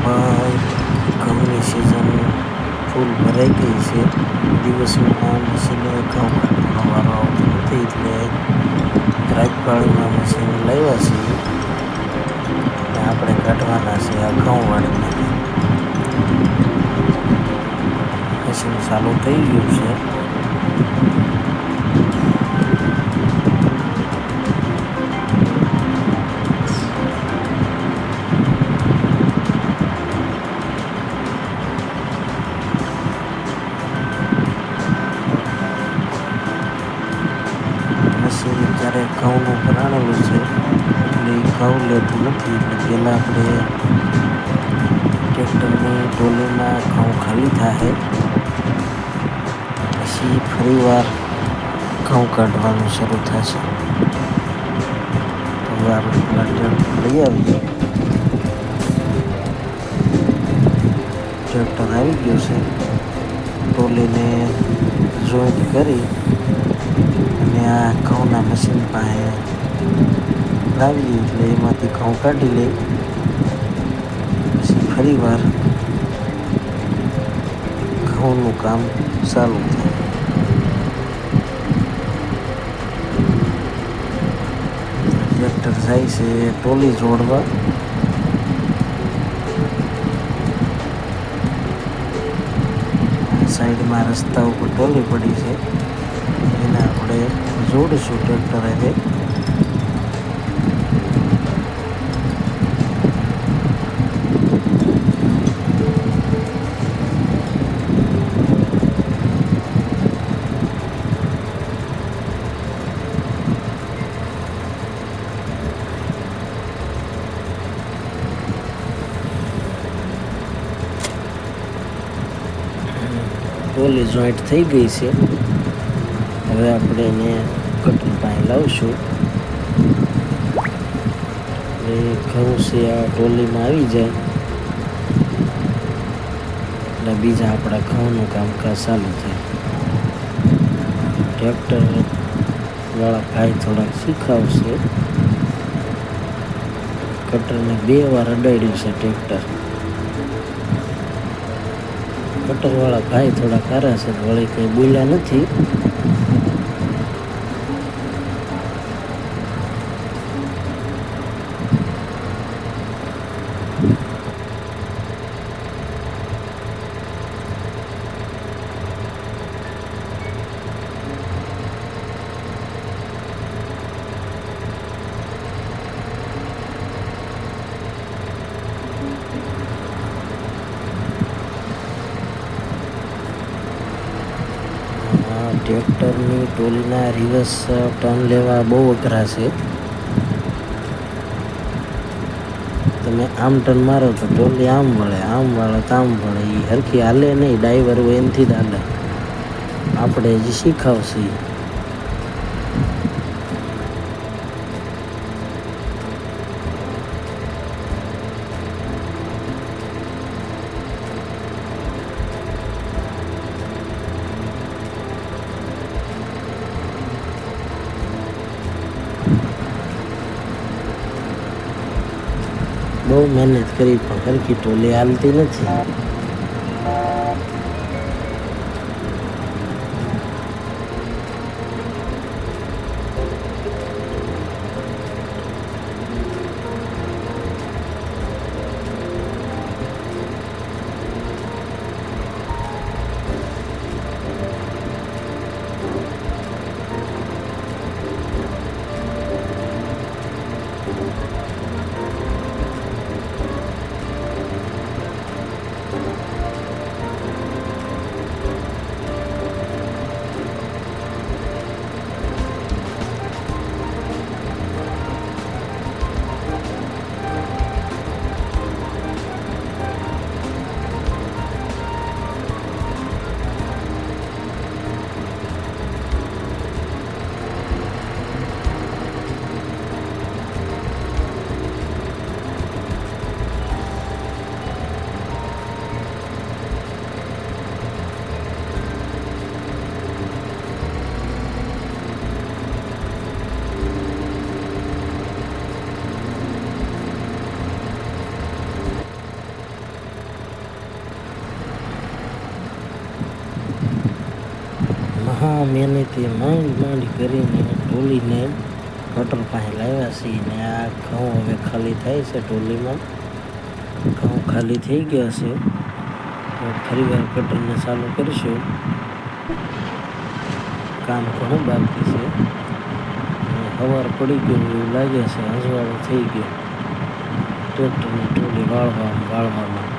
ભાઈ ઘઉંની સિઝન ફૂલ ભરાઈ ગઈ છે. દિવસમાં મશીને ઘઉં કાઢવાનો વારો આવતો નથી, એટલે રાજપાળીમાં મશીન લાવ્યા છીએ ને આપણે કાઢવાના છે આ ઘઉં વાળીમાંથી. મશીન ચાલુ થઈ ગયું છે. મશીન ક્યારેક ઘઉંનું ભરાણેલું છે, એટલે ઘઉં લેતું નથી. એટલે પહેલાં આપણે ટ્રેક્ટરની ટોલીમાં ઘઉં ખાલી થાય, પછી ફરીવાર ઘઉં કાઢવાનું શરૂ થશે. તો હવે આપણે પેલા ટ્રેક્ટર લઈ આવીએ. ટ્રેક્ટર આવી ગયું છે. ટોલીને જોઈન્ટ કરી અને આ ઘઉંના મશીન પાસે લાવીએ, એટલે એમાંથી ઘઉં કાઢી લઈ, પછી ફરીવાર ઘઉંનું કામ ચાલુ થાય. ટ્રેક્ટર જાય છે ટોલી જોડવા. સાઈડમાં રસ્તા ઉપર ટોલી પડી છે, એને આપણે જોડીશું ટ્રેક્ટર હવે. ટોલી જોઈન્ટ થઈ ગઈ છે. હવે આપણે એને કટર પાસે લાવશું. એટલે ઘઉં છે આ ટોલીમાં આવી જાય એટલે બીજા આપણા ઘઉંનું કામકાજ ચાલુ થાય. ટ્રેક્ટર વાળા ભાઈ થોડાક શીખાવશે. કટરને 2 વાર અડાડ્યું છે ટ્રેક્ટર. કટરવાળા ભાઈ થોડા સારા છે, વળી કંઈ બોલ્યા નથી. ટ્રેક્ટરની ટોલીના રિવર્સ ટર્ન લેવા બહુ અઘરા છે. તમે આમ ટર્ન મારો તો ટોલી આમ વળે, આમ વળે તો આમ વળે. એ હરખી હાલે નહીં. ડ્રાઈવર હોય એનાથી જ હાલે. આપણે હજી શીખાવશે. બહુ મહેનત કરી પણ હરખી ટોલી હાલતી નથી. મહેનતે માંડ કરીને ટોલીને કટર પાસે લાવ્યા છીએ ને આ ઘઉં હવે ખાલી થાય છે. ટોલીમાં ઘઉં ખાલી થઈ ગયા છે. ફરી વાર કટરને ચાલુ કરીશું. કામ ઘણું બાકી છે. સવાર પડી ગયું એવું લાગે છે. અજવાળું થઈ ગયું ટ્રેક્ટરની ટોલી વાળવામાં.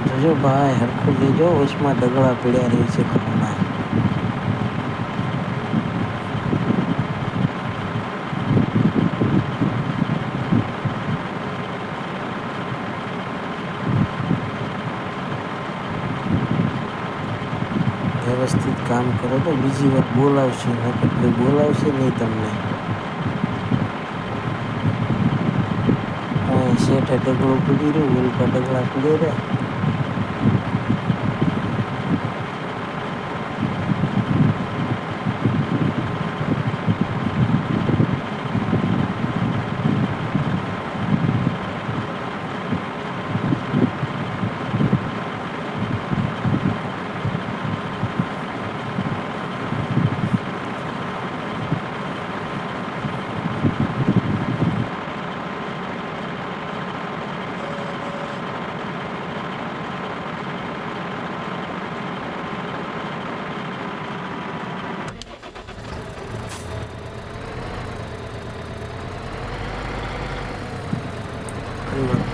જોજો ભાઈ હરખું લેજો. વચમાં ડગલા પીડ્યા રહી છે ઘઉંના. વ્યવસ્થિત કામ કરો તો બીજી વાર બોલાવશે, નકર કોઈ બોલાવશે નહીં તમને. શેઠે ડગલો પીડી રહ્યો, ઉલ્કા ડગલા પીડી રહ્યા.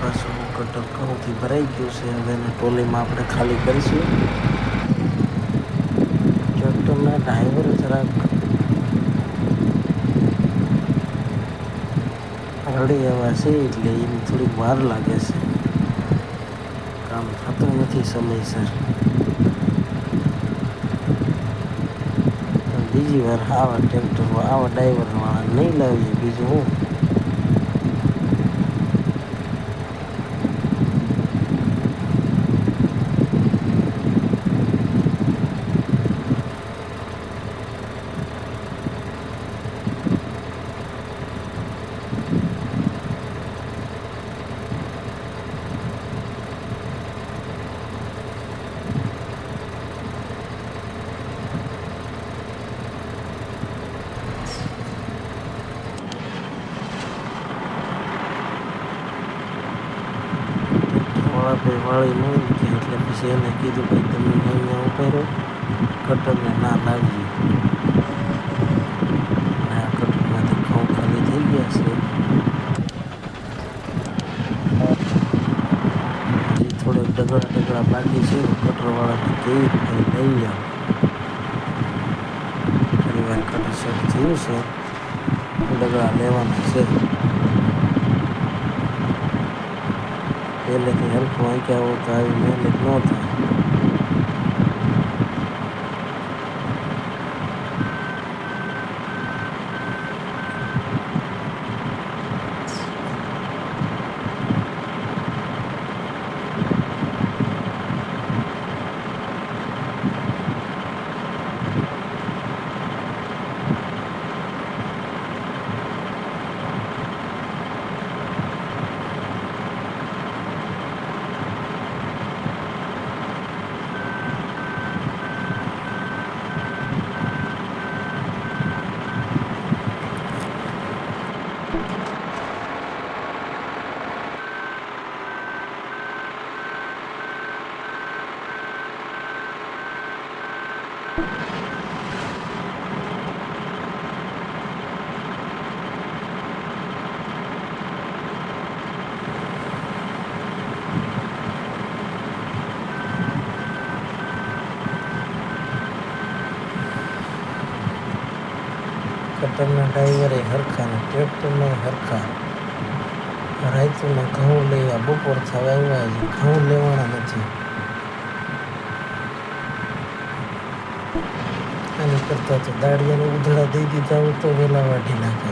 પાછું કટર ઘઉંથી ભરાઈ ગયું છે. હવે એને ટોલીમાં આપણે ખાલી કરીશું. ટ્રેક્ટરના ડ્રાઈવર જરાક રડે એવા છે એટલે એને થોડીક વાર લાગે છે. કામ થતું નથી સમયસર. બીજી વાર આવા ડ્રાઈવરવાળા નહીં લાવીએ. બીજું હું વાળી નહીં કે એટલે પછી એને કીધું ભાઈ તમે અહીંયા ઉભા કટરને ના લાવીએ. આ કટરમાંથી ઘઉં ખાલી થઈ ગયા છે. હજી થોડોક ડગલા બાકી છે. કટરવાળાને કહી લઈ જાઓ. ફરી વાર કટર શરૂ થયું છે. ડગલા લેવાના છે. પહેલેથી હરખું વાંક્યા હોય તો આવી મહેનત ન થાય. કટરના ડ્રાઈવરે હરખા ને ટ્રેક્ટરને હરખા. રાયતુના ઘઉં લેવા બપોર થવા આવ્યા છે. ઘઉં લેવાના નથી. આની કરતાં તો દાળિયાને ઉધડા દઈ દીધા હોય તો વહેલા વાઢી નાખે.